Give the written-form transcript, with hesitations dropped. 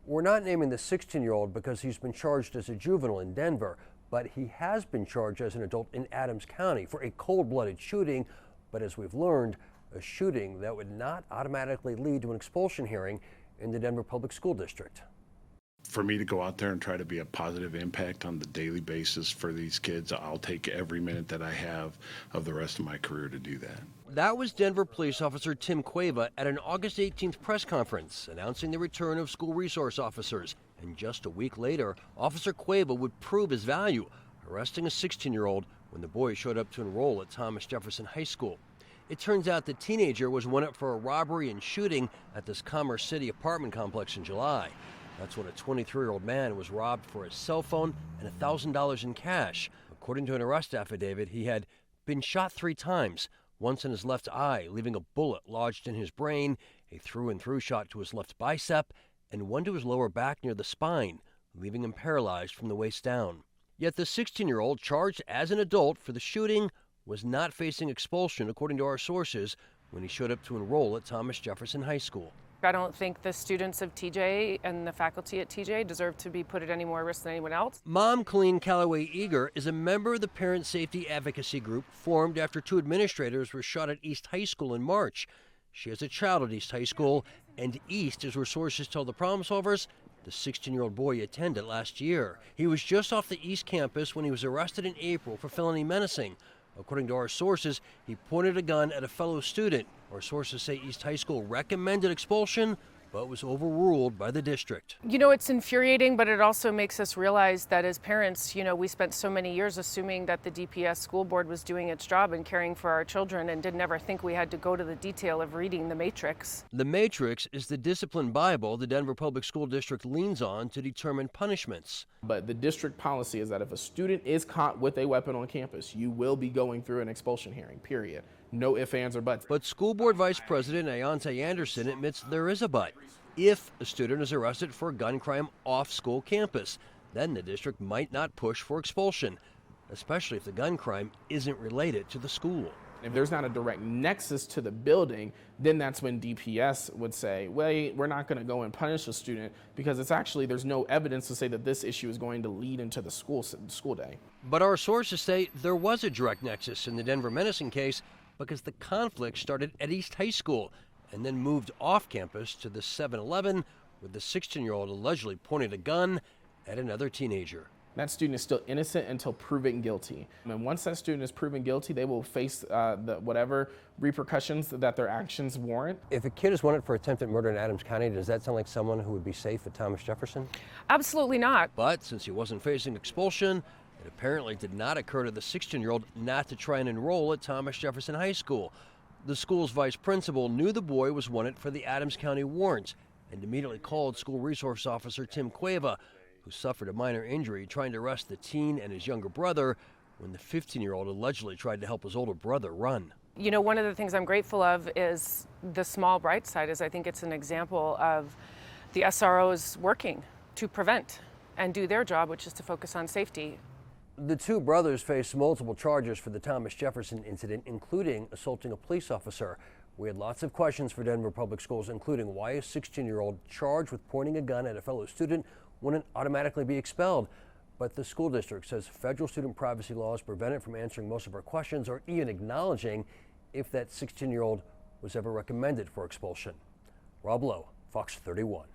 We're not naming the 16-year-old because he's been charged as a juvenile in Denver, but he has been charged as an adult in Adams County for a cold-blooded shooting. But as we've learned, a shooting that would not automatically lead to an expulsion hearing in the Denver Public School District. For me to go out there and try to be a positive impact on the daily basis for these kids, I'll take every minute that I have of the rest of my career to do that. That was Denver Police Officer Tim Cueva at an August 18th press conference announcing the return of school resource officers. And just a week later, Officer Cueva would prove his value, arresting a 16-year-old when the boy showed up to enroll at Thomas Jefferson High School. It turns out the teenager was wanted for a robbery and shooting at this Commerce City apartment complex in July. That's when a 23-year-old man was robbed for his cell phone and $1,000 in cash. According to an arrest affidavit, he had been shot 3 times, once in his left eye, leaving a bullet lodged in his brain, a through-and-through shot to his left bicep, and one to his lower back near the spine, leaving him paralyzed from the waist down. Yet the 16-year-old, charged as an adult for the shooting, was not facing expulsion, according to our sources, when he showed up to enroll at Thomas Jefferson High School. I don't think the students of TJ and the faculty at TJ deserve to be put at any more risk than anyone else. Mom Colleen Calloway Eager is a member of the Parent Safety Advocacy Group formed after 2 administrators were shot at East High School in March. She has a child at East High School, and East is where sources tell the problem solvers the 16-year-old boy attended last year. He was just off the East campus when he was arrested in April for felony menacing. According to our sources, he pointed a gun at a fellow student. Our sources say East High School recommended expulsion, but was overruled by the district. You know, it's infuriating, but it also makes us realize that as parents, we spent so many years assuming that the DPS school board was doing its job and caring for our children and didn't ever think we had to go to the detail of reading the Matrix. The Matrix is the discipline Bible the Denver Public School District leans on to determine punishments. But the district policy is that if a student is caught with a weapon on campus, you will be going through an expulsion hearing, period. No ifs, ands, or buts. But School Board Vice President Ayante Anderson admits there is a but. If a student is arrested for a gun crime off school campus, then the district might not push for expulsion, especially if the gun crime isn't related to the school. If there's not a direct nexus to the building, then that's when DPS would say, wait, we're not going to go and punish a student because there's no evidence to say that this issue is going to lead into the school day. But our sources say there was a direct nexus in the Denver menacing case because the conflict started at East High School and then moved off campus to the 7-Eleven where the 16-year-old allegedly pointed a gun at another teenager. That student is still innocent until proven guilty. And once that student is proven guilty, they will face whatever repercussions that their actions warrant. If a kid is wanted for attempted murder in Adams County, does that sound like someone who would be safe at Thomas Jefferson? Absolutely not. But since he wasn't facing expulsion, it apparently did not occur to the 16-year-old not to try and enroll at Thomas Jefferson High School. The school's vice principal knew the boy was wanted for the Adams County warrant and immediately called school resource officer Tim Cueva, who suffered a minor injury trying to arrest the teen and his younger brother when the 15-year-old allegedly tried to help his older brother run. One of the things I'm grateful of is the small bright side is I think it's an example of the SROs working to prevent and do their job, which is to focus on safety. The 2 brothers face multiple charges for the Thomas Jefferson incident, including assaulting a police officer. We had lots of questions for Denver Public Schools, including why a 16-year-old charged with pointing a gun at a fellow student wouldn't automatically be expelled. But the school district says federal student privacy laws prevent it from answering most of our questions or even acknowledging if that 16-year-old was ever recommended for expulsion. Rob Lowe, Fox 31.